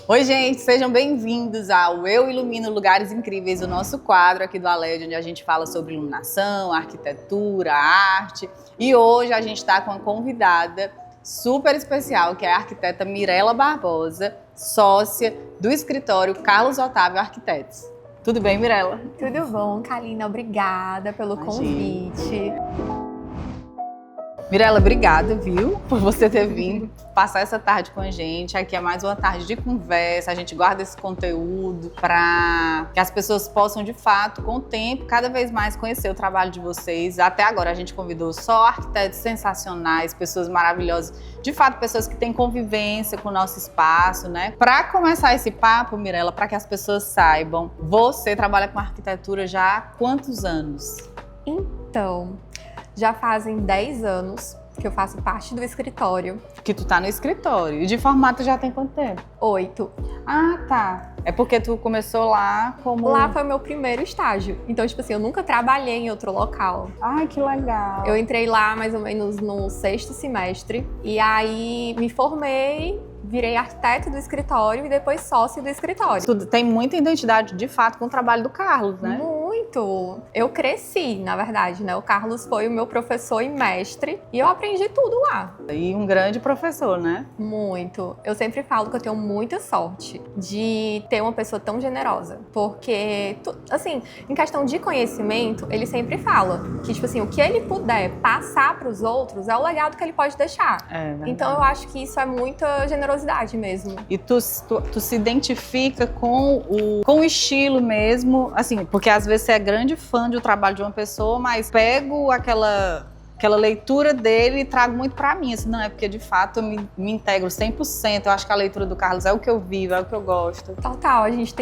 Oi, gente, sejam bem-vindos ao Eu Ilumino Lugares Incríveis, o nosso quadro aqui do Aled, onde a gente fala sobre iluminação, arquitetura, arte. E hoje a gente está com uma convidada super especial, que é a arquiteta Mirela Barbosa, sócia do escritório Carlos Otávio Arquitetos. Tudo bem, Mirela? Tudo bom, Kalina. Obrigada pelo convite. Mirela, obrigada, viu, por você ter vindo passar essa tarde com a gente. Aqui é mais uma tarde de conversa, a gente guarda esse conteúdo para que as pessoas possam, de fato, com o tempo, cada vez mais conhecer o trabalho de vocês. Até agora a gente convidou só arquitetos sensacionais, pessoas maravilhosas, de fato, pessoas que têm convivência com o nosso espaço, né? Para começar esse papo, Mirela, para que as pessoas saibam, você trabalha com arquitetura já há quantos anos? Então, já fazem 10 anos que eu faço parte do escritório. Que tu tá no escritório. E de formato já tem quanto tempo? 8. Ah, tá. É porque tu começou lá como... Lá foi o meu primeiro estágio. Então, tipo assim, eu nunca trabalhei em outro local. Ai, que legal. Eu entrei lá mais ou menos no 6º semestre. E aí me formei, virei arquiteta do escritório e depois sócia do escritório. Tu tem muita identidade, de fato, com o trabalho do Carlos, né? Muito! Eu cresci, na verdade, né? O Carlos foi o meu professor e mestre e eu aprendi tudo lá. E um grande professor, né? Muito. Eu sempre falo que eu tenho muita sorte de ter uma pessoa tão generosa. Porque, assim, em questão de conhecimento, ele sempre fala que, tipo assim, o que ele puder passar para os outros é o legado que ele pode deixar. Então eu acho que isso é muita generosidade mesmo. E tu se identifica com o estilo mesmo, assim, porque às vezes você é grande fã do trabalho de uma pessoa, mas pego aquela leitura dele e trago muito pra mim, assim, não é porque de fato eu me integro 100%, eu acho que a leitura do Carlos é o que eu vivo, é o que eu gosto. Total, a gente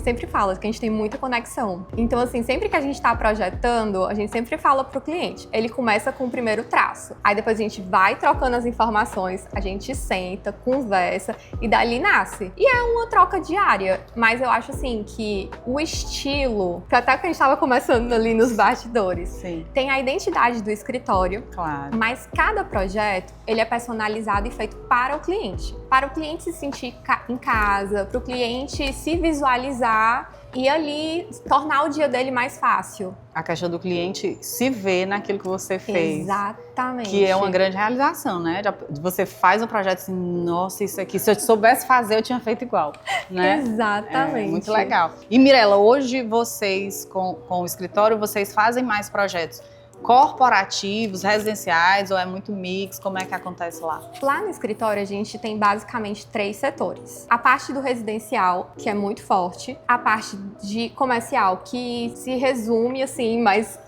sempre fala que a gente tem muita conexão. Então, assim, sempre que a gente tá projetando, a gente sempre fala pro cliente, ele começa com o primeiro traço, aí depois a gente vai trocando as informações, a gente senta, conversa e dali nasce. E é uma troca diária, mas eu acho, assim, que o estilo, que até que a gente tava começando ali nos bastidores, sim, tem a identidade do escritório. Claro. Mas cada projeto, ele é personalizado e feito para o cliente. Para o cliente se sentir em casa, para o cliente se visualizar e ali tornar o dia dele mais fácil. A questão do cliente se ver naquilo que você fez. Exatamente. Que é uma grande realização, né? Você faz um projeto assim, nossa, isso aqui, se eu soubesse fazer, eu tinha feito igual, né? Exatamente. É muito legal. E Mirela, hoje vocês, com o escritório, vocês fazem mais projetos corporativos, residenciais, ou é muito mix? Como é que acontece lá? Lá no escritório a gente tem basicamente 3 setores. A parte do residencial, que é muito forte, a parte de comercial, que se resume assim, mas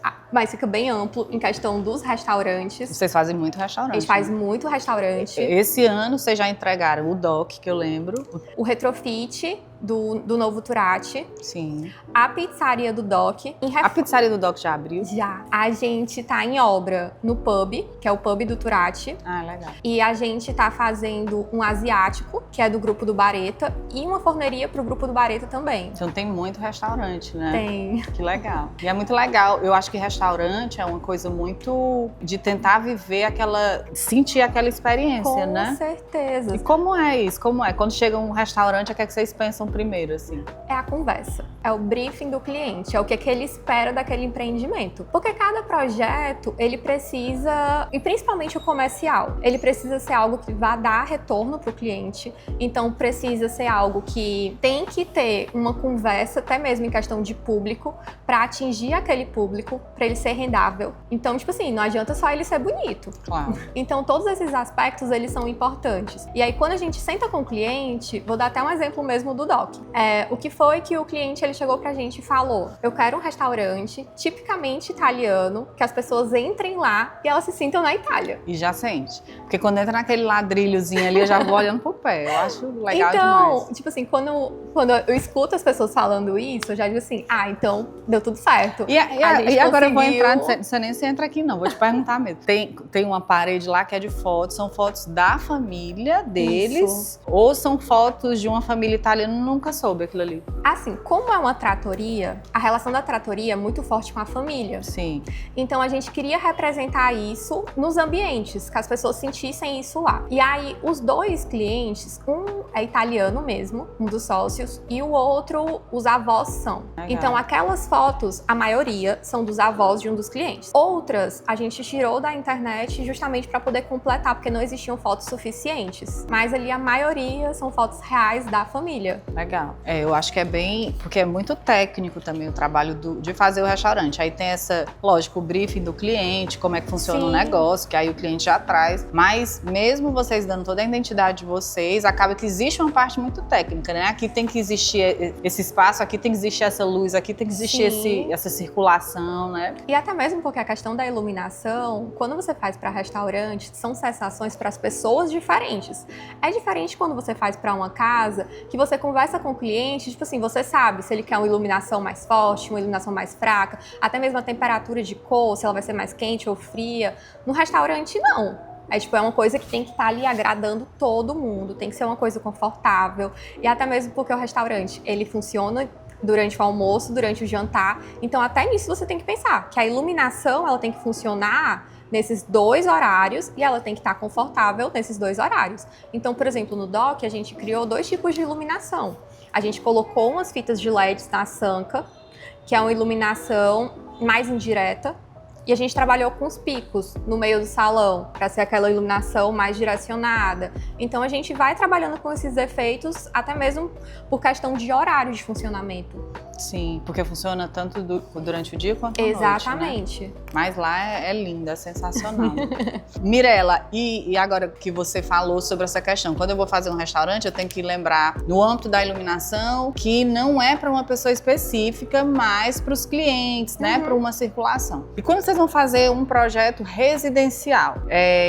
fica bem amplo em questão dos restaurantes. Vocês fazem muito restaurante. A gente faz muito restaurante. Esse ano vocês já entregaram o DOC, que eu lembro. O retrofit do novo Turati. Sim. A pizzaria do DOC. A pizzaria do DOC já abriu? Já. A gente tá em obra no pub, que é o pub do Turati. Ah, legal. E a gente tá fazendo um asiático, que é do grupo do Bareta, e uma forneria pro grupo do Bareta também. Então tem muito restaurante, né? Tem. Que legal. E é muito legal. Eu acho que restaurante é uma coisa muito de tentar viver sentir aquela experiência, né? Com certeza. E como é isso? Como é? Quando chega um restaurante, o que é que vocês pensam primeiro, assim? É a conversa. É o briefing do cliente. É o que ele espera daquele empreendimento. Porque cada projeto, ele precisa, e principalmente o comercial, ele precisa ser algo que vá dar retorno pro cliente. Então, precisa ser algo que tem que ter uma conversa, até mesmo em questão de público, para atingir aquele público, para ele ser rendável. Então, tipo assim, não adianta só ele ser bonito. Claro. Então, todos esses aspectos, eles são importantes. E aí, quando a gente senta com o cliente, vou dar até um exemplo mesmo do DOC. O que foi que o cliente, ele chegou pra gente e falou: eu quero um restaurante tipicamente italiano, que as pessoas entrem lá e elas se sintam na Itália. E já sente. Porque quando entra naquele ladrilhozinho ali, eu já vou olhando pro pé. Eu acho legal então, demais. Tipo assim, quando eu escuto as pessoas falando isso, eu já digo assim, então deu tudo certo. E agora eu vou entrar, não sei nem se entra aqui não, vou te perguntar mesmo. Tem uma parede lá que é de fotos, são fotos da família deles, ou são fotos de uma família italiana? nunca soube aquilo ali. Assim, como é uma tratoria, a relação da tratoria é muito forte com a família. Sim. Então a gente queria representar isso nos ambientes, que as pessoas sentissem isso lá. E aí, os dois clientes, um é italiano mesmo, um dos sócios, e o outro, os avós são. Legal. Então aquelas fotos, a maioria, são dos avós de um dos clientes. Outras, a gente tirou da internet justamente para poder completar, porque não existiam fotos suficientes. Mas ali a maioria são fotos reais da família. Legal. Eu acho que é bem... Porque é muito técnico também o trabalho de fazer o restaurante. Aí tem essa, lógico, o briefing do cliente, como é que funciona Sim. o negócio, que aí o cliente já traz. Mas mesmo vocês dando toda a identidade de vocês, acaba que existe uma parte muito técnica, né? Aqui tem que existir esse espaço, aqui tem que existir essa luz, aqui tem que existir essa circulação, né? E até mesmo porque a questão da iluminação, quando você faz para restaurante, são sensações para as pessoas diferentes. É diferente quando você faz para uma casa, que você conversa com o cliente, tipo assim, você sabe se ele quer uma iluminação mais forte, uma iluminação mais fraca, até mesmo a temperatura de cor, se ela vai ser mais quente ou fria. No restaurante, não. É uma coisa que tem que estar ali agradando todo mundo, tem que ser uma coisa confortável. E até mesmo porque o restaurante, ele funciona durante o almoço, durante o jantar. Então, até nisso você tem que pensar que a iluminação, ela tem que funcionar nesses dois horários e ela tem que estar confortável nesses dois horários. Então, por exemplo, no DOC, a gente criou 2 tipos de iluminação. A gente colocou umas fitas de LEDs na sanca, que é uma iluminação mais indireta, e a gente trabalhou com os picos no meio do salão, para ser aquela iluminação mais direcionada. Então a gente vai trabalhando com esses efeitos, até mesmo por questão de horário de funcionamento. Sim, porque funciona tanto durante o dia quanto à Exatamente. noite, né? Mas lá é linda, é sensacional. Mirela, e agora que você falou sobre essa questão, quando eu vou fazer um restaurante, eu tenho que lembrar, no âmbito da iluminação, que não é para uma pessoa específica, mas para os clientes, né? Para uma circulação. E quando vocês vão fazer um projeto residencial,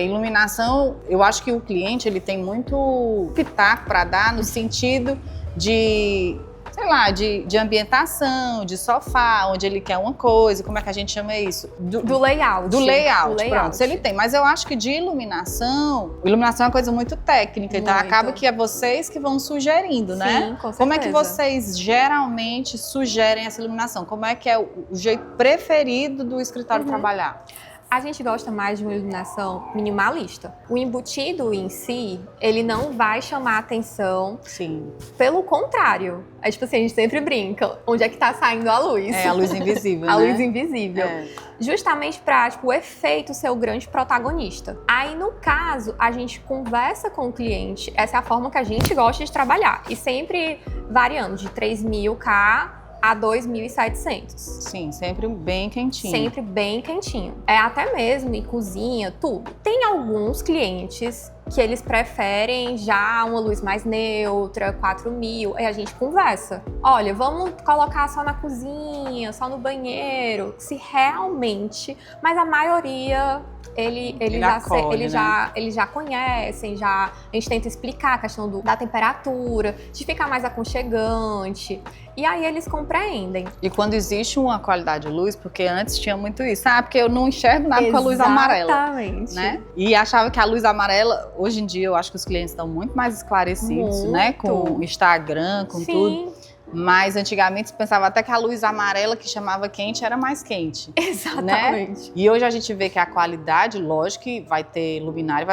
iluminação, eu acho que o cliente ele tem muito pitaco para dar no sentido de... sei lá, de ambientação, de sofá, onde ele quer uma coisa, como é que a gente chama isso? Do layout. Do layout, pronto, se ele tem. Mas eu acho que de iluminação é uma coisa muito técnica, então Muito. acaba que é vocês que vão sugerindo, né? Sim, com certeza. Como é que vocês geralmente sugerem essa iluminação? Como é que é o jeito preferido do escritório trabalhar? A gente gosta mais de uma iluminação minimalista. O embutido em si, ele não vai chamar atenção. Sim. Pelo contrário. É tipo assim, a gente sempre brinca. Onde é que tá saindo a luz? É a luz invisível, A né? luz invisível. Justamente pra, o efeito ser o grande protagonista. Aí, no caso, a gente conversa com o cliente. Essa é a forma que a gente gosta de trabalhar. E sempre variando de 3.000 K a 2.700. Sim, sempre bem quentinho. Sempre bem quentinho. Até mesmo em cozinha, tudo. Tem alguns clientes que eles preferem já uma luz mais neutra, 4.000, aí a gente conversa. Olha, vamos colocar só na cozinha, só no banheiro, se realmente... Mas a maioria... Eles já conhecem, a gente tenta explicar a questão da temperatura, de ficar mais aconchegante. E aí eles compreendem. E quando existe uma qualidade de luz, porque antes tinha muito isso, porque eu não enxergo nada com a luz amarela. Exatamente. Né? E achava que a luz amarela, hoje em dia eu acho que os clientes estão muito mais esclarecidos, Muito. né? Com o Instagram, com Sim. tudo. Mas antigamente se pensava até que a luz amarela que chamava quente era mais quente. Exatamente. Né? E hoje a gente vê que a qualidade, lógico que vai ter luminária,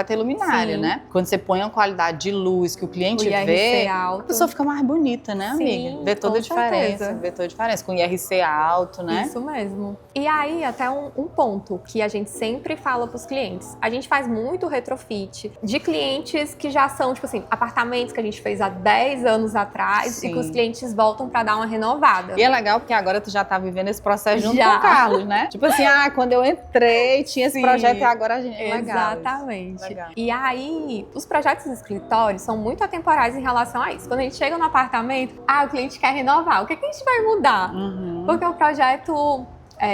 Sim. né? Quando você põe uma qualidade de luz que o cliente O IRC vê, alto. a pessoa fica mais bonita, né, Sim, amiga? Vê toda a com diferença, certeza. vê toda a diferença. Com IRC alto, né? Isso mesmo. E aí, até um ponto que a gente sempre fala pros clientes. A gente faz muito retrofit de clientes que já são, tipo assim, apartamentos que a gente fez há 10 anos atrás. Sim. E que os clientes voltam pra dar uma renovada. E é legal porque agora tu já tá vivendo esse processo junto Já. com o Carlos, né? Tipo assim, quando eu entrei, tinha esse Sim. projeto e agora a gente... Legal. Exatamente. Legal. E aí, os projetos de escritório são muito atemporais em relação a isso. Quando a gente chega no apartamento, o cliente quer renovar. O que a gente vai mudar? Uhum. Porque o projeto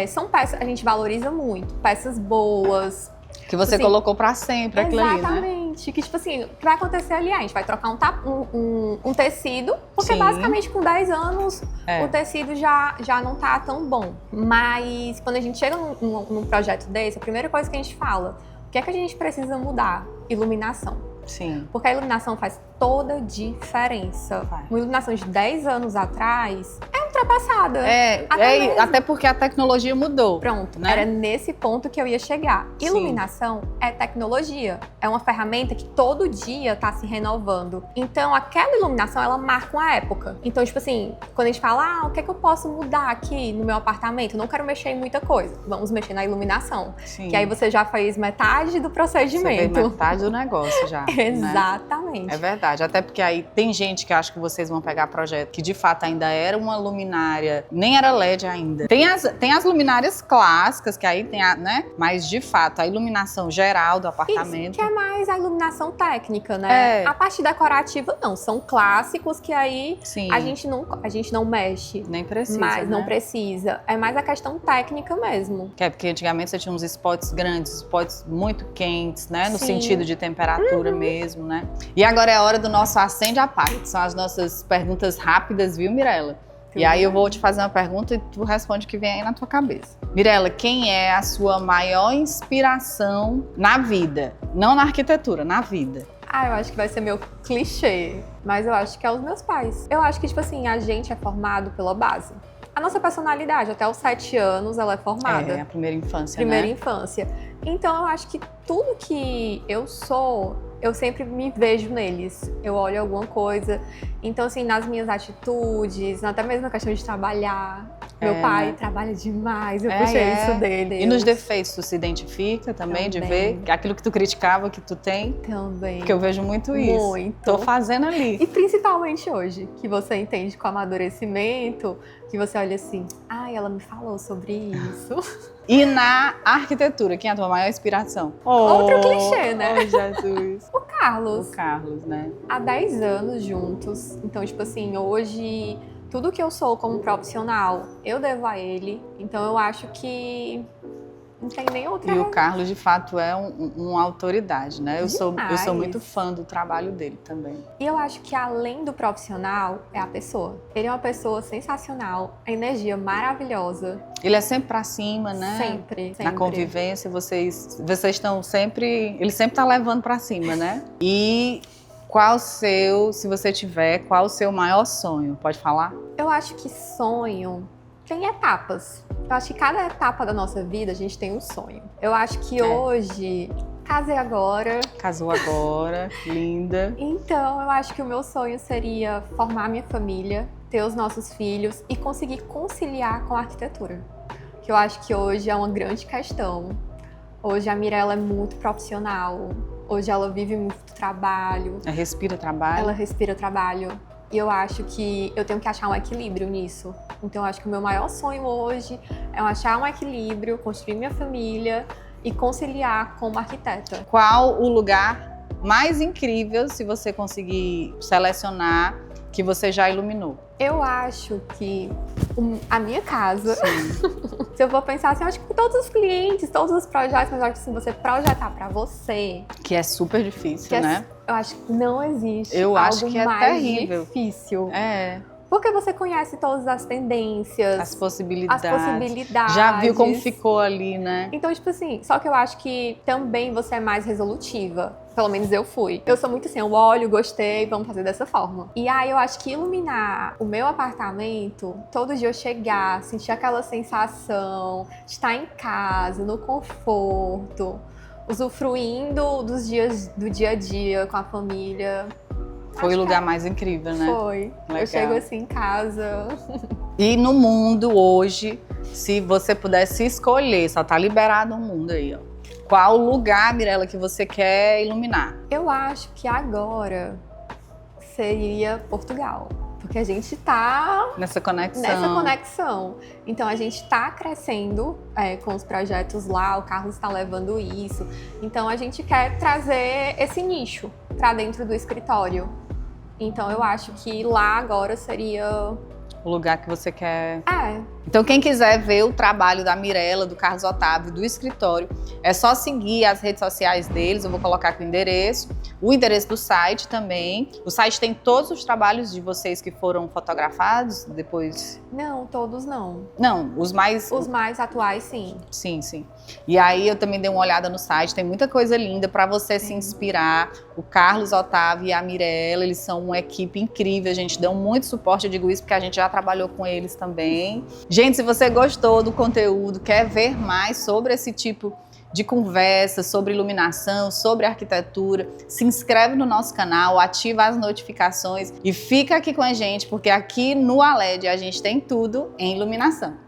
são peças, a gente valoriza muito. Peças boas. Que você assim, colocou pra sempre aquilo ali, né? Exatamente. Que tipo assim, o que vai acontecer ali? A gente vai trocar um tecido, porque Sim. basicamente com 10 anos É. o tecido já não tá tão bom. Mas quando a gente chega num projeto desse, a primeira coisa que a gente fala, o que é que a gente precisa mudar? Iluminação. Sim. Porque a iluminação faz toda a diferença. Faz. Uma iluminação de 10 anos atrás é ultrapassada. Até Até porque a tecnologia mudou. Pronto, né? era nesse ponto que eu ia chegar. Sim. Iluminação é tecnologia. É uma ferramenta que todo dia está se renovando. Então, aquela iluminação, ela marca uma época. Então, tipo assim, quando a gente fala, o que é que eu posso mudar aqui no meu apartamento? Eu não quero mexer em muita coisa. Vamos mexer na iluminação. Sim. Que aí você já fez metade do Você procedimento. vê metade do negócio já. Né? Exatamente. É verdade. Até porque aí tem gente que acha que vocês vão pegar projeto que de fato ainda era uma luminária, nem era LED ainda. Tem as luminárias clássicas, que aí tem né? Mas de fato, a iluminação geral do apartamento. Isso, que é mais a iluminação técnica, né? A parte decorativa, não. São clássicos que aí Sim. a gente não mexe. Nem precisa. Mas não né? precisa. É mais a questão técnica mesmo. Que é porque antigamente você tinha uns spots grandes, spots muito quentes, né? No Sim. sentido de temperatura mesmo, né? E agora é a hora do nosso acende a parte. São as nossas perguntas rápidas, viu, Mirella? E aí eu vou te fazer uma pergunta e tu responde o que vem aí na tua cabeça. Mirella, quem é a sua maior inspiração na vida? Não na arquitetura, na vida. Eu acho que vai ser meu clichê. Mas eu acho que é os meus pais. Eu acho que, tipo assim, a gente é formado pela base. A nossa personalidade, até os 7 anos, ela é formada. É, a primeira infância, Primeira né? infância. Então, eu acho que tudo que eu sou, eu sempre me vejo neles. Eu olho alguma coisa. Então, assim, nas minhas atitudes, até mesmo a questão de trabalhar. Meu pai trabalha demais, eu puxei isso dele. E nos defeitos, tu se identifica também, de ver aquilo que tu criticava, que tu tem? Também. Porque eu vejo muito isso. Muito. Tô fazendo ali. E principalmente hoje, que você entende com o amadurecimento, que você olha assim, ela me falou sobre isso. E na arquitetura, quem é a tua maior inspiração? Outro clichê, né? Oh, Jesus. O Carlos. O Carlos, né? Há 10 anos juntos. Então, tipo assim, hoje, tudo que eu sou como profissional, eu devo a ele. Então, eu acho que não tem nem outra. E o Carlos, de fato, é uma autoridade, né? Eu sou muito Demais. fã do trabalho dele também. E eu acho que além do profissional, é a pessoa. Ele é uma pessoa sensacional, a energia maravilhosa. Ele é sempre pra cima, né? Sempre. Na convivência, vocês estão sempre... Ele sempre tá levando pra cima, né? E qual o seu, se você tiver, qual o seu maior sonho? Pode falar? Eu acho que sonho tem etapas. Eu acho que cada etapa da nossa vida a gente tem um sonho. Eu acho que hoje, casei agora. Casou agora, linda. Então, eu acho que o meu sonho seria formar minha família, ter os nossos filhos e conseguir conciliar com a arquitetura. Que eu acho que hoje é uma grande questão. Hoje a Mirella é muito profissional. Hoje ela vive muito trabalho. Ela respira trabalho. Ela respira trabalho. E eu acho que eu tenho que achar um equilíbrio nisso. Então, eu acho que o meu maior sonho hoje é achar um equilíbrio, construir minha família e conciliar como arquiteta. Qual o lugar mais incrível, se você conseguir selecionar, que você já iluminou? Eu acho que a minha casa, Sim. se eu for pensar assim, eu acho que todos os clientes, todos os projetos, mas eu acho que se você projetar pra você, Que é super difícil, né? eu acho que não existe Eu algo acho que é mais terrível. difícil. É, Porque você conhece todas as tendências, as possibilidades. as possibilidades. Já viu como ficou ali, né? Então, tipo assim, só que eu acho que também você é mais resolutiva. Pelo menos eu fui. Eu sou muito assim, eu olho, gostei, vamos fazer dessa forma. E aí eu acho que iluminar o meu apartamento, todo dia eu chegar, sentir aquela sensação de estar em casa, no conforto, usufruindo dos dias do dia a dia com a família. Foi o lugar mais incrível, né? Foi. Legal. Eu chego assim em casa. E no mundo hoje, se você pudesse escolher, só tá liberado o mundo aí, ó. Qual lugar, Mirella, que você quer iluminar? Eu acho que agora seria Portugal. Porque a gente tá Nessa conexão. nessa conexão. Então a gente tá crescendo com os projetos lá, o Carlos está levando isso. Então a gente quer trazer esse nicho para dentro do escritório. Então eu acho que lá agora seria... O lugar que você quer... É, Então, quem quiser ver o trabalho da Mirella, do Carlos Otávio, do escritório, é só seguir as redes sociais deles, eu vou colocar aqui o endereço. o endereço do site também. O site tem todos os trabalhos de vocês que foram fotografados depois? Não, todos não. Não, os mais... Os mais atuais, sim. Sim, sim. E aí eu também dei uma olhada no site, tem muita coisa linda para você se inspirar. O Carlos Otávio e a Mirella, eles são uma equipe incrível, a gente deu muito suporte, eu digo isso porque a gente já trabalhou com eles também. Gente, se você gostou do conteúdo, quer ver mais sobre esse tipo de conversa, sobre iluminação, sobre arquitetura, se inscreve no nosso canal, ativa as notificações e fica aqui com a gente, porque aqui no Aled a gente tem tudo em iluminação.